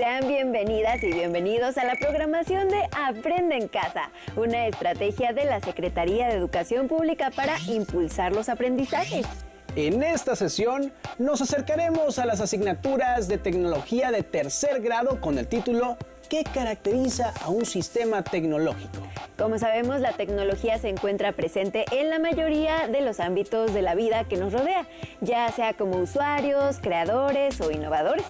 Sean bienvenidas y bienvenidos a la programación de Aprende en Casa, una estrategia de la Secretaría de Educación Pública para impulsar los aprendizajes. En esta sesión nos acercaremos a las asignaturas de tecnología de tercer grado con el título ¿Qué caracteriza a un sistema tecnológico? Como sabemos, la tecnología se encuentra presente en la mayoría de los ámbitos de la vida que nos rodea, ya sea como usuarios, creadores o innovadores.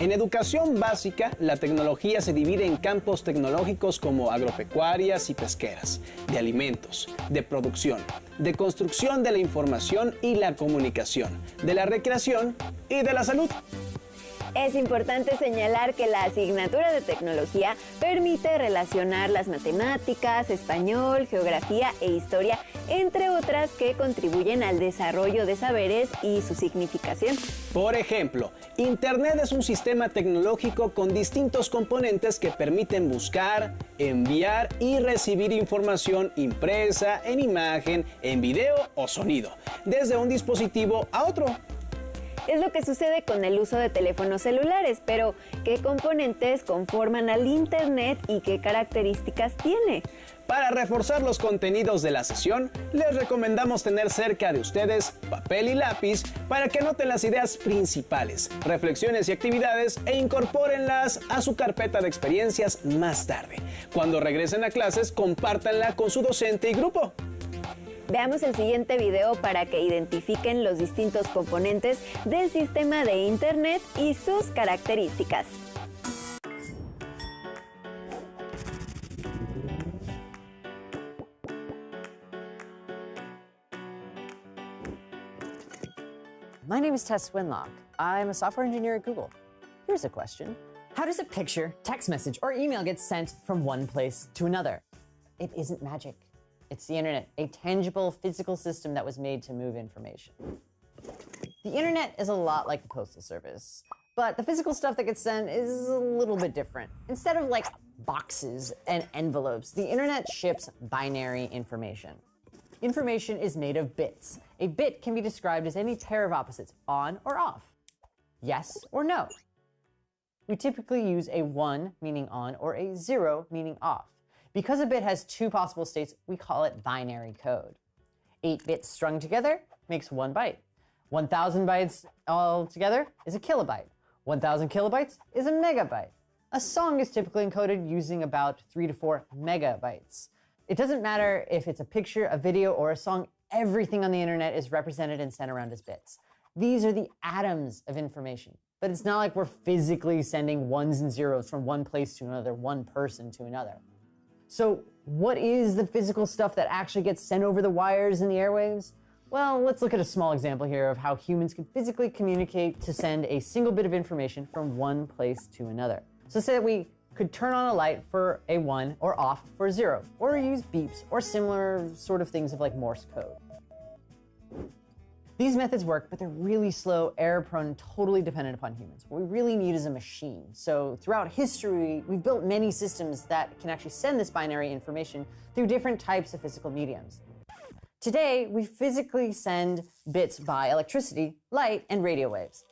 En educación básica, la tecnología se divide en campos tecnológicos como agropecuarias y pesqueras, de alimentos, de producción, de construcción de la información y la comunicación, de la recreación y de la salud. Es importante señalar que la asignatura de tecnología permite relacionar las matemáticas, español, geografía e historia, entre otras que contribuyen al desarrollo de saberes y su significación. Por ejemplo, Internet es un sistema tecnológico con distintos componentes que permiten buscar, enviar y recibir información impresa, en imagen, en video o sonido, desde un dispositivo a otro. Es lo que sucede con el uso de teléfonos celulares, pero ¿qué componentes conforman al Internet y qué características tiene? Para reforzar los contenidos de la sesión, les recomendamos tener cerca de ustedes papel y lápiz para que anoten las ideas principales, reflexiones y actividades e incorpórenlas a su carpeta de experiencias más tarde. Cuando regresen a clases, compártanla con su docente y grupo. Veamos el siguiente video para que identifiquen los distintos componentes del sistema de Internet y sus características. My name is Tess Swinlock. I'm a software engineer at Google. Here's a question. How does a picture, text message, or email get sent from one place to another? It isn't magic. It's the internet, a tangible physical system that was made to move information. The internet is a lot like the postal service, but the physical stuff that gets sent is a little bit different. Instead of like boxes and envelopes, the internet ships binary information. Information is made of bits. A bit can be described as any pair of opposites, on or off, yes or no. We typically use a 1 meaning on or a 0 meaning off. Because a bit has two possible states, we call it binary code. 8 bits strung together makes 1 byte. 1,000 bytes all together is a kilobyte. 1,000 kilobytes is a megabyte. A song is typically encoded using about 3 to 4 megabytes. It doesn't matter if it's a picture, a video, or a song, everything on the internet is represented and sent around as bits. These are the atoms of information. But it's not like we're physically sending ones and zeros from one place to another, one person to another. So what is the physical stuff that actually gets sent over the wires and the airwaves? Well, let's look at a small example here of how humans can physically communicate to send a single bit of information from one place to another. So say that we could turn on a light for a 1 or off for a 0, or use beeps or similar sort of things of like Morse code. These methods work, but they're really slow, error-prone, totally dependent upon humans. What we really need is a machine. So throughout history, we've built many systems that can actually send this binary information through different types of physical mediums. Today, we physically send bits by electricity, light, and radio waves.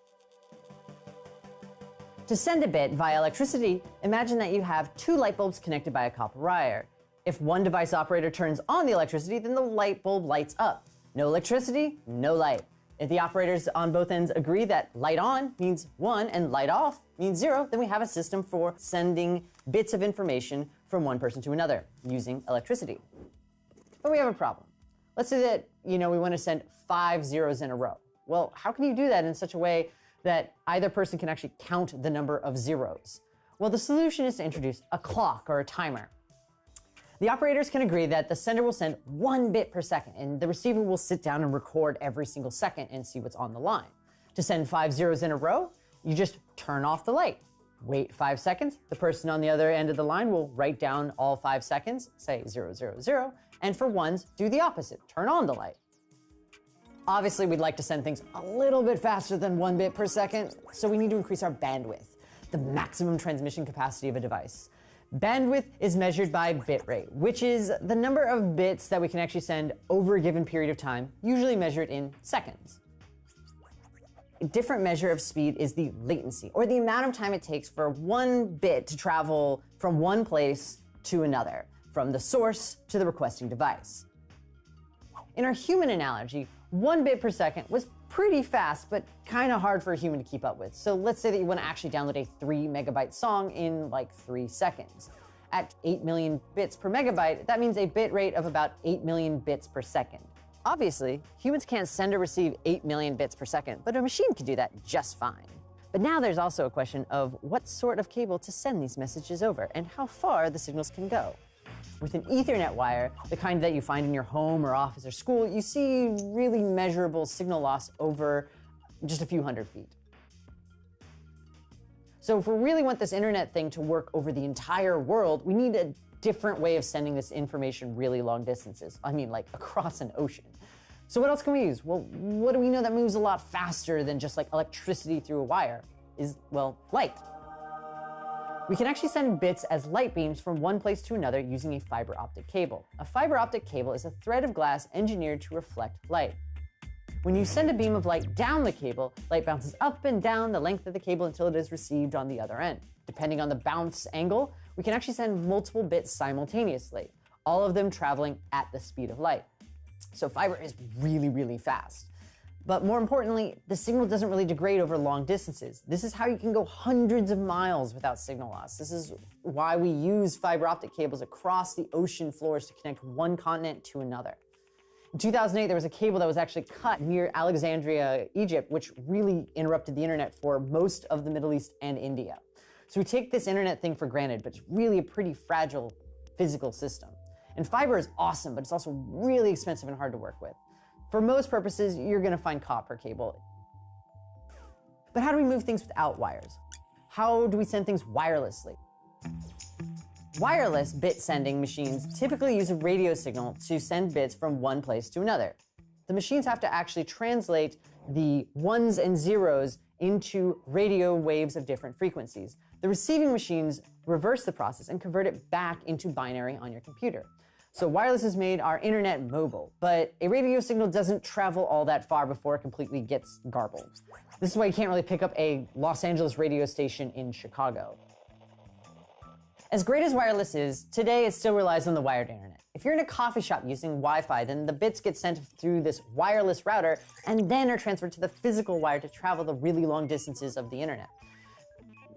To send a bit via electricity, imagine that you have 2 light bulbs connected by a copper wire. If one device operator turns on the electricity, then the light bulb lights up. No electricity, no light. If the operators on both ends agree that light on means 1 and light off means 0, then we have a system for sending bits of information from one person to another using electricity. But we have a problem. Let's say that, we want to send 5 zeros in a row. Well, how can you do that in such a way that either person can actually count the number of zeros? Well, the solution is to introduce a clock or a timer. The operators can agree that the sender will send 1 bit per second, and the receiver will sit down and record every single second and see what's on the line. To send 5 zeros in a row, you just turn off the light. Wait 5 seconds, the person on the other end of the line will write down all 5 seconds, say 0, 0, 0, and for ones, do the opposite, turn on the light. Obviously, we'd like to send things a little bit faster than 1 bit per second, so we need to increase our bandwidth, the maximum transmission capacity of a device. Bandwidth is measured by bit rate, which is the number of bits that we can actually send over a given period of time, usually measured in seconds. A different measure of speed is the latency, or the amount of time it takes for one bit to travel from one place to another, from the source to the requesting device. In our human analogy, 1 bit per second was pretty fast, but kind of hard for a human to keep up with. So let's say that you want to actually download a 3 megabyte song in like 3 seconds. At 8 million bits per megabyte, that means a bit rate of about 8 million bits per second. Obviously, humans can't send or receive 8 million bits per second, but a machine can do that just fine. But now there's also a question of what sort of cable to send these messages over and how far the signals can go. With an Ethernet wire, the kind that you find in your home or office or school, you see really measurable signal loss over just a few hundred feet. So if we really want this internet thing to work over the entire world, we need a different way of sending this information really long distances. I mean, like across an ocean. So what else can we use? Well, what do we know that moves a lot faster than just like electricity through a wire? Well, light. We can actually send bits as light beams from one place to another using a fiber optic cable. A fiber optic cable is a thread of glass engineered to reflect light. When you send a beam of light down the cable, light bounces up and down the length of the cable until it is received on the other end. Depending on the bounce angle, we can actually send multiple bits simultaneously, all of them traveling at the speed of light. So fiber is really, really fast. But more importantly, the signal doesn't really degrade over long distances. This is how you can go hundreds of miles without signal loss. This is why we use fiber optic cables across the ocean floors to connect one continent to another. In 2008, there was a cable that was actually cut near Alexandria, Egypt, which really interrupted the internet for most of the Middle East and India. So we take this internet thing for granted, but it's really a pretty fragile physical system. And fiber is awesome, but it's also really expensive and hard to work with. For most purposes, you're going to find copper cable. But how do we move things without wires? How do we send things wirelessly? Wireless bit sending machines typically use a radio signal to send bits from one place to another. The machines have to actually translate the ones and zeros into radio waves of different frequencies. The receiving machines reverse the process and convert it back into binary on your computer. So wireless has made our internet mobile, but a radio signal doesn't travel all that far before it completely gets garbled. This is why you can't really pick up a Los Angeles radio station in Chicago. As great as wireless is, today it still relies on the wired internet. If you're in a coffee shop using Wi-Fi, then the bits get sent through this wireless router and then are transferred to the physical wire to travel the really long distances of the internet.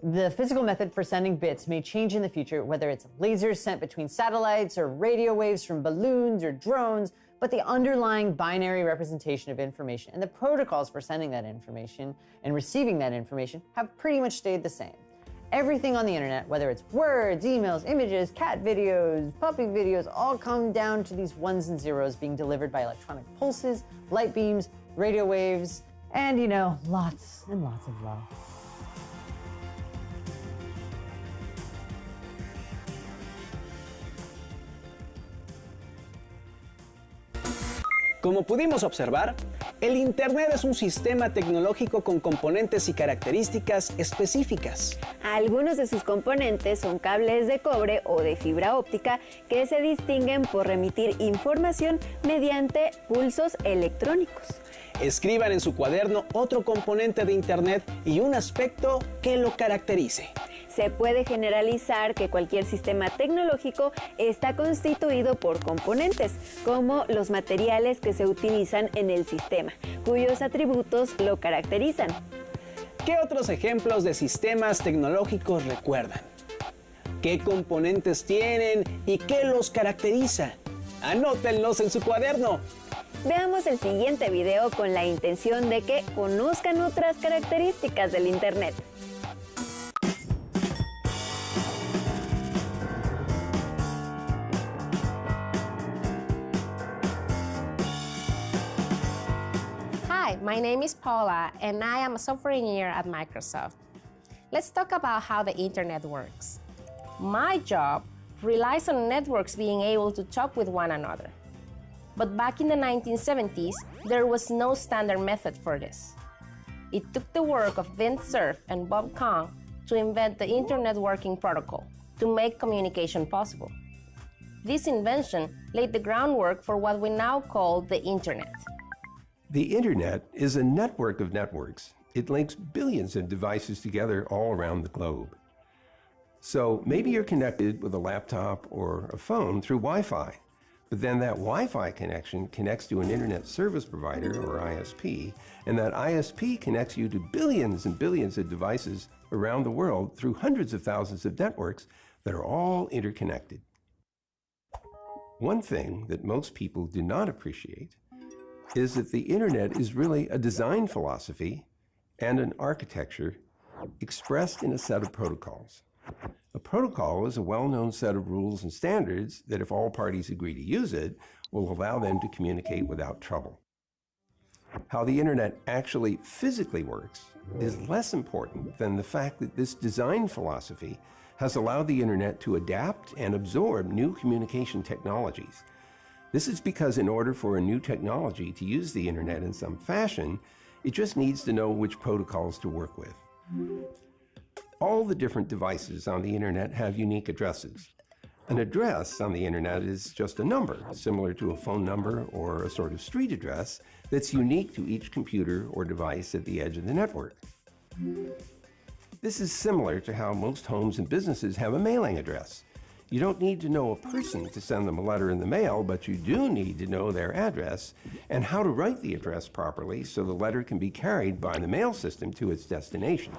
The physical method for sending bits may change in the future, whether it's lasers sent between satellites or radio waves from balloons or drones, but the underlying binary representation of information and the protocols for sending that information and receiving that information have pretty much stayed the same. Everything on the internet, whether it's words, emails, images, cat videos, puppy videos, all come down to these ones and zeros being delivered by electronic pulses, light beams, radio waves, and, lots and lots of love. Como pudimos observar, el Internet es un sistema tecnológico con componentes y características específicas. Algunos de sus componentes son cables de cobre o de fibra óptica que se distinguen por remitir información mediante pulsos electrónicos. Escriban en su cuaderno otro componente de Internet y un aspecto que lo caracterice. Se puede generalizar que cualquier sistema tecnológico está constituido por componentes, como los materiales que se utilizan en el sistema, cuyos atributos lo caracterizan. ¿Qué otros ejemplos de sistemas tecnológicos recuerdan? ¿Qué componentes tienen y qué los caracteriza? Anótenlos en su cuaderno. Veamos el siguiente video con la intención de que conozcan otras características del Internet. Hi, my name is Paula, and I am a software engineer at Microsoft. Let's talk about how the internet works. My job relies on networks being able to talk with one another. But back in the 1970s, there was no standard method for this. It took the work of Vint Cerf and Bob Kahn to invent the Internet Working Protocol to make communication possible. This invention laid the groundwork for what we now call the Internet. The Internet is a network of networks It links billions of devices together all around the globe. So maybe you're connected with a laptop or a phone through Wi-Fi, but then that Wi-Fi connection connects to an internet service provider, or ISP, and that ISP connects you to billions and billions of devices around the world through hundreds of thousands of networks that are all interconnected. One thing that most people do not appreciate is that the internet is really a design philosophy and an architecture expressed in a set of protocols. A protocol is a well-known set of rules and standards that, if all parties agree to use it, will allow them to communicate without trouble. How the internet actually physically works is less important than the fact that this design philosophy has allowed the internet to adapt and absorb new communication technologies. This is because in order for a new technology to use the internet in some fashion, it just needs to know which protocols to work with. All the different devices on the internet have unique addresses. An address on the internet is just a number, similar to a phone number or a sort of street address that's unique to each computer or device at the edge of the network. This is similar to how most homes and businesses have a mailing address. You don't need to know a person to send them a letter in the mail, but you do need to know their address and how to write the address properly so the letter can be carried by the mail system to its destination.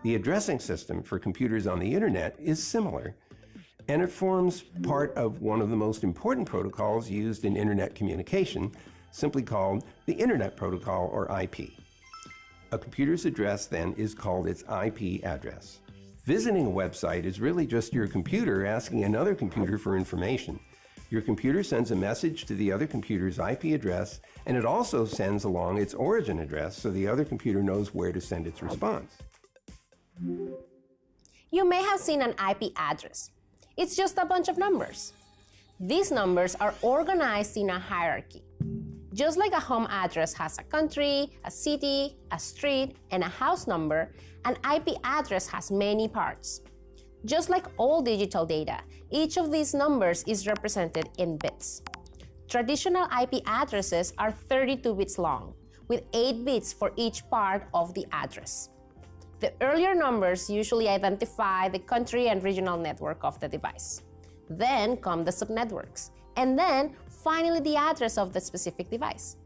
The addressing system for computers on the internet is similar, and it forms part of one of the most important protocols used in internet communication, simply called the Internet Protocol, or IP. A computer's address then is called its IP address. Visiting a website is really just your computer asking another computer for information. Your computer sends a message to the other computer's IP address, and it also sends along its origin address so the other computer knows where to send its response. You may have seen an IP address. It's just a bunch of numbers. These numbers are organized in a hierarchy. Just like a home address has a country, a city, a street, and a house number, an IP address has many parts. Just like all digital data, each of these numbers is represented in bits. Traditional IP addresses are 32 bits long, with 8 bits for each part of the address. The earlier numbers usually identify the country and regional network of the device. Then come the subnetworks, and then finally the address of the specific device.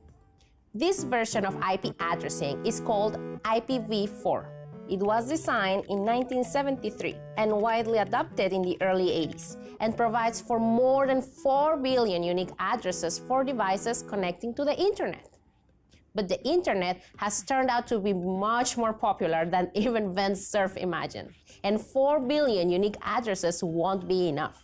This version of IP addressing is called IPv4. It was designed in 1973 and widely adopted in the early 80s, and provides for more than 4 billion unique addresses for devices connecting to the internet. But the internet has turned out to be much more popular than even Vince Cerf imagined, and 4 billion unique addresses won't be enough.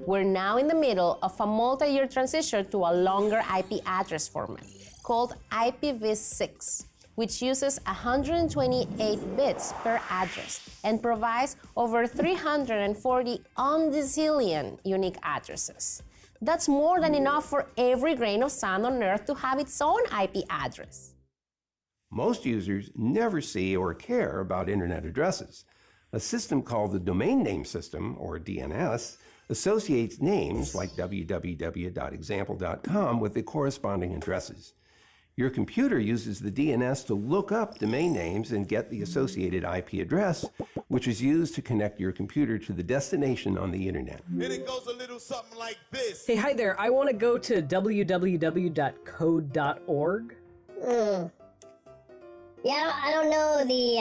We're now in the middle of a multi-year transition to a longer IP address format called IPv6, which uses 128 bits per address and provides over 340 undecillion unique addresses. That's more than enough for every grain of sand on Earth to have its own IP address. Most users never see or care about internet addresses. A system called the Domain Name System, or DNS, associates names like www.example.com with the corresponding addresses. Your computer uses the DNS to look up domain names and get the associated IP address, which is used to connect your computer to the destination on the internet. And it goes a little something like this. Hey, hi there. I want to go to www.code.org. Yeah, I don't know the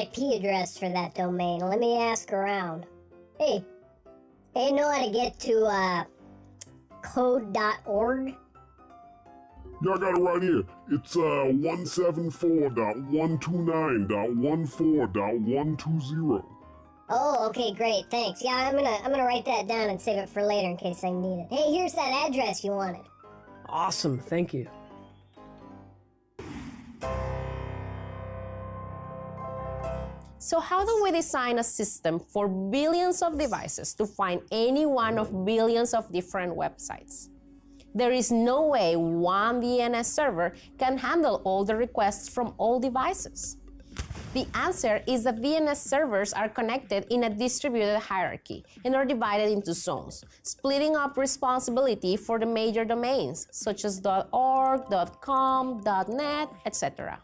IP address for that domain. Let me ask around. Hey, you know how to get to code.org? Yeah, I got it right here. It's 174.129.14.120. Oh, okay, great, thanks. Yeah, I'm gonna write that down and save it for later in case I need it. Hey, here's that address you wanted. Awesome, thank you. So how do we design a system for billions of devices to find any one of billions of different websites? There is no way one DNS server can handle all the requests from all devices. The answer is that DNS servers are connected in a distributed hierarchy and are divided into zones, splitting up responsibility for the major domains, such as .org, .com, .net, etc.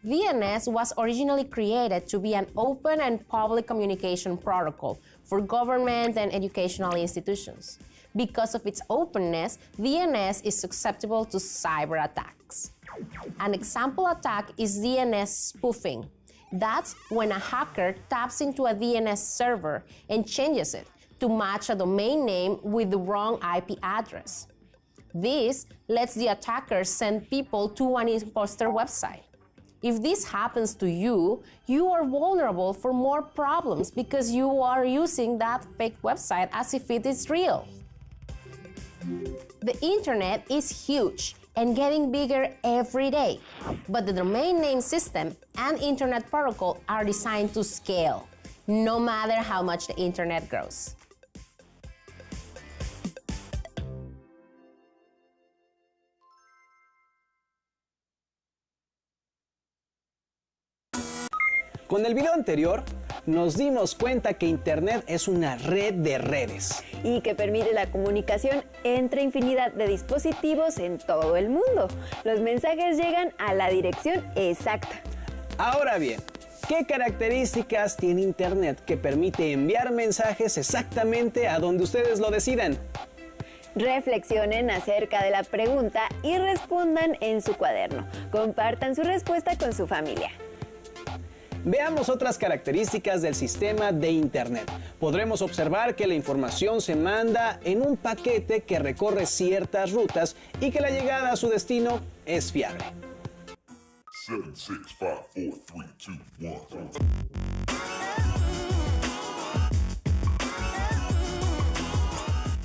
DNS was originally created to be an open and public communication protocol for government and educational institutions. Because of its openness, DNS is susceptible to cyber attacks. An example attack is DNS spoofing. That's when a hacker taps into a DNS server and changes it to match a domain name with the wrong IP address. This lets the attacker send people to an imposter website. If this happens to you, you are vulnerable for more problems because you are using that fake website as if it is real. The internet is huge and getting bigger every day, but the domain name system and internet protocol are designed to scale, no matter how much the internet grows. Con el video anterior, nos dimos cuenta que Internet es una red de redes. Y que permite la comunicación entre infinidad de dispositivos en todo el mundo. Los mensajes llegan a la dirección exacta. Ahora bien, ¿qué características tiene Internet que permite enviar mensajes exactamente a donde ustedes lo decidan? Reflexionen acerca de la pregunta y respondan en su cuaderno. Compartan su respuesta con su familia. Veamos otras características del sistema de Internet. Podremos observar que la información se manda en un paquete que recorre ciertas rutas y que la llegada a su destino es fiable. 7, 6, 5, 4, 3, 2, 1.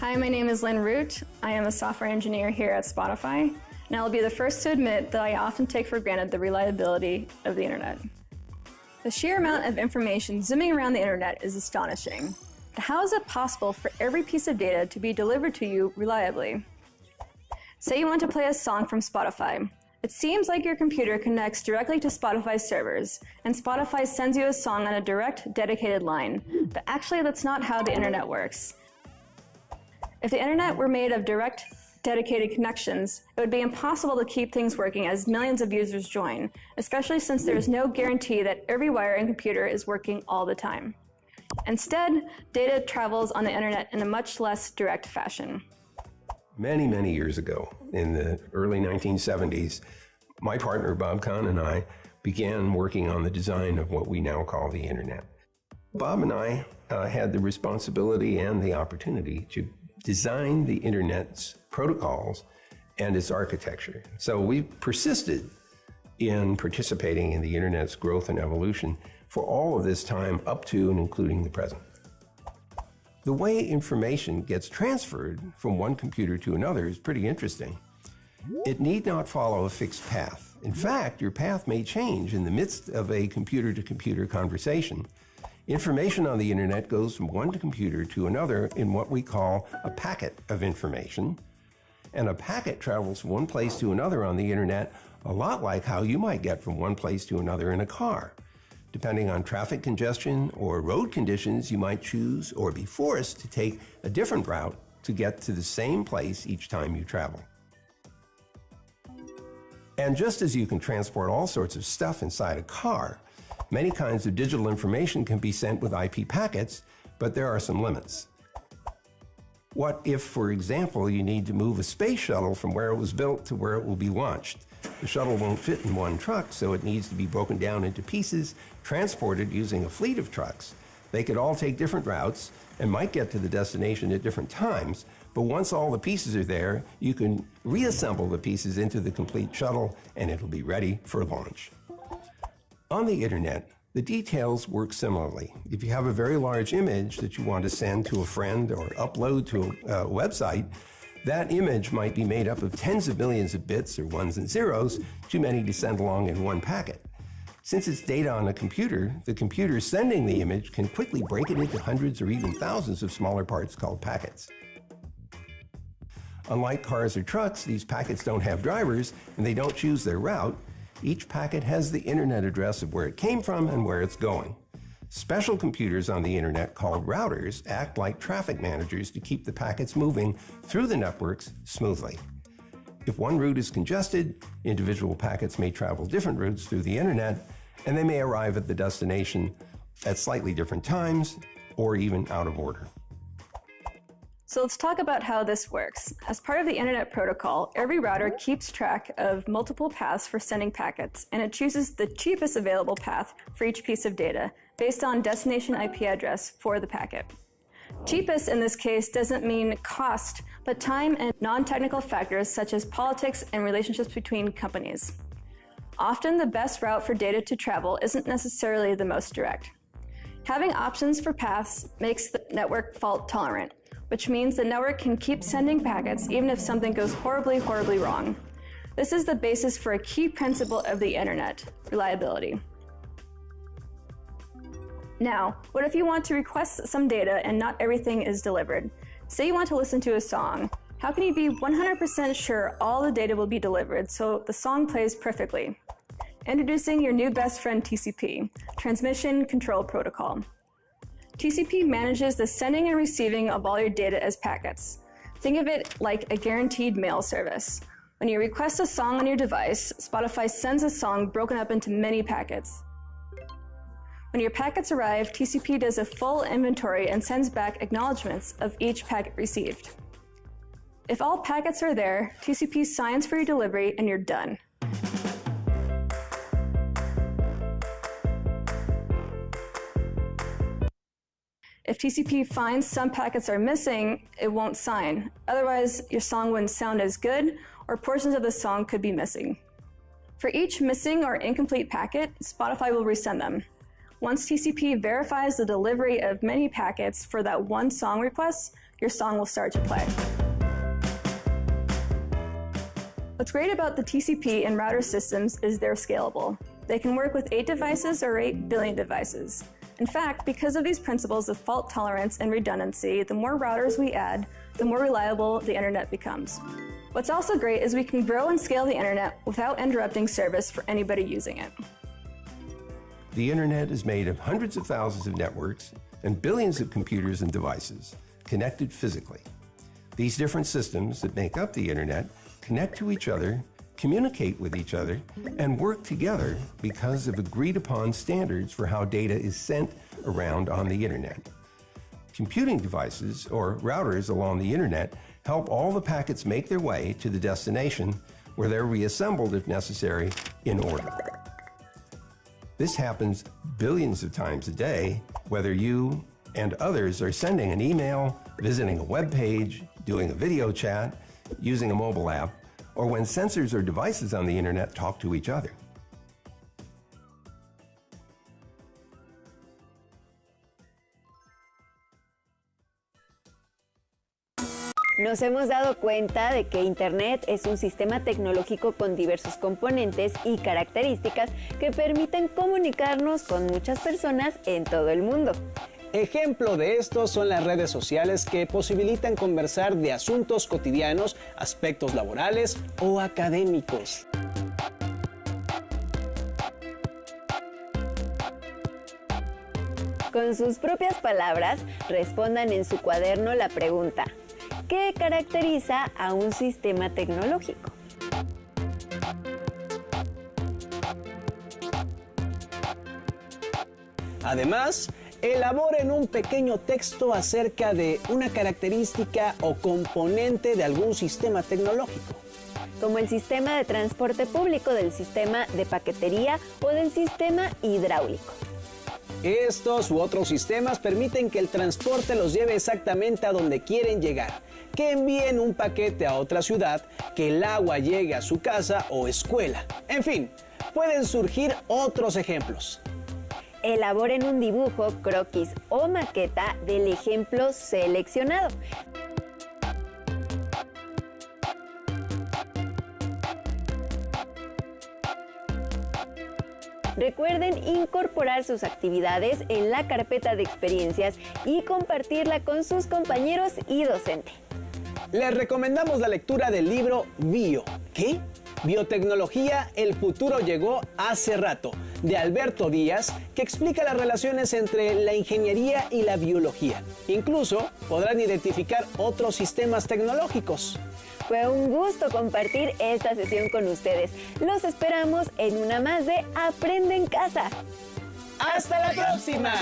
Hi, my name is Lynn Root. I am a software engineer here at Spotify, and I'll be the first to admit that I often take for granted the reliability of the internet. The sheer amount of information zooming around the internet is astonishing. But how is it possible for every piece of data to be delivered to you reliably? Say you want to play a song from Spotify. It seems like your computer connects directly to Spotify's servers, and Spotify sends you a song on a direct, dedicated line. But actually, that's not how the internet works. If the internet were made of direct, dedicated connections, it would be impossible to keep things working as millions of users join, especially since there is no guarantee that every wire and computer is working all the time. Instead, data travels on the internet in a much less direct fashion. Many, many years ago, in the early 1970s, my partner Bob Kahn and I began working on the design of what we now call the internet. Bob and I had the responsibility and the opportunity to design the internet's protocols and its architecture. So we persisted in participating in the internet's growth and evolution for all of this time up to and including the present. The way information gets transferred from one computer to another is pretty interesting. It need not follow a fixed path. In fact, your path may change in the midst of a computer-to-computer conversation. Information on the internet goes from one computer to another in what we call a packet of information. And a packet travels from one place to another on the internet a lot like how you might get from one place to another in a car. Depending on traffic congestion or road conditions, you might choose or be forced to take a different route to get to the same place each time you travel. And just as you can transport all sorts of stuff inside a car, many kinds of digital information can be sent with IP packets, but there are some limits. What if, for example, you need to move a space shuttle from where it was built to where it will be launched? The shuttle won't fit in one truck, so it needs to be broken down into pieces, transported using a fleet of trucks. They could all take different routes and might get to the destination at different times, but once all the pieces are there, you can reassemble the pieces into the complete shuttle and it'll be ready for launch. On the internet, the details work similarly. If you have a very large image that you want to send to a friend or upload to a website, that image might be made up of tens of millions of bits or ones and zeros, too many to send along in one packet. Since it's data on a computer, the computer sending the image can quickly break it into hundreds or even thousands of smaller parts called packets. Unlike cars or trucks, these packets don't have drivers and they don't choose their route. Each packet has the internet address of where it came from and where it's going. Special computers on the internet called routers act like traffic managers to keep the packets moving through the networks smoothly. If one route is congested, individual packets may travel different routes through the internet, and they may arrive at the destination at slightly different times or even out of order. So let's talk about how this works. As part of the Internet Protocol, every router keeps track of multiple paths for sending packets, and it chooses the cheapest available path for each piece of data based on destination IP address for the packet. Cheapest in this case doesn't mean cost, but time and non-technical factors such as politics and relationships between companies. Often the best route for data to travel isn't necessarily the most direct. Having options for paths makes the network fault tolerant, which means the network can keep sending packets even if something goes horribly wrong. This is the basis for a key principle of the internet, reliability. Now, what if you want to request some data and not everything is delivered? Say you want to listen to a song. How can you be 100% sure all the data will be delivered so the song plays perfectly? Introducing your new best friend TCP, Transmission Control Protocol. TCP manages the sending and receiving of all your data as packets. Think of it like a guaranteed mail service. When you request a song on your device, Spotify sends a song broken up into many packets. When your packets arrive, TCP does a full inventory and sends back acknowledgments of each packet received. If all packets are there, TCP signs for your delivery and you're done. If TCP finds some packets are missing, it won't sign. Otherwise, your song wouldn't sound as good, or portions of the song could be missing. For each missing or incomplete packet, Spotify will resend them. Once TCP verifies the delivery of many packets for that one song request, your song will start to play. What's great about the TCP and router systems is they're scalable. They can work with 8 devices or 8 billion devices. In fact, because of these principles of fault tolerance and redundancy, the more routers we add, the more reliable the internet becomes. What's also great is we can grow and scale the internet without interrupting service for anybody using it. The internet is made of hundreds of thousands of networks and billions of computers and devices connected physically. These different systems that make up the internet connect to each other, communicate with each other, and work together because of agreed upon standards for how data is sent around on the internet. Computing devices, or routers along the internet, help all the packets make their way to the destination where they're reassembled if necessary in order. This happens billions of times a day, whether you and others are sending an email, visiting a web page, doing a video chat, using a mobile app, or when sensors or devices on the internet talk to each other. Nos hemos dado cuenta de que Internet es un sistema tecnológico con diversos componentes y características que permiten comunicarnos con muchas personas en todo el mundo. Ejemplo de esto son las redes sociales que posibilitan conversar de asuntos cotidianos, aspectos laborales o académicos. Con sus propias palabras, respondan en su cuaderno la pregunta: ¿qué caracteriza a un sistema tecnológico? Además, elaboren un pequeño texto acerca de una característica o componente de algún sistema tecnológico, como el sistema de transporte público, del sistema de paquetería o del sistema hidráulico. Estos u otros sistemas permiten que el transporte los lleve exactamente a donde quieren llegar, que envíen un paquete a otra ciudad, que el agua llegue a su casa o escuela. En fin, pueden surgir otros ejemplos. Elaboren un dibujo, croquis o maqueta del ejemplo seleccionado. Recuerden incorporar sus actividades en la carpeta de experiencias y compartirla con sus compañeros y docente. Les recomendamos la lectura del libro Bio. ¿Qué? Biotecnología, el futuro llegó hace rato, de Alberto Díaz, que explica las relaciones entre la ingeniería y la biología. Incluso podrán identificar otros sistemas tecnológicos. Fue un gusto compartir esta sesión con ustedes. Los esperamos en una más de Aprende en Casa. ¡Hasta la próxima!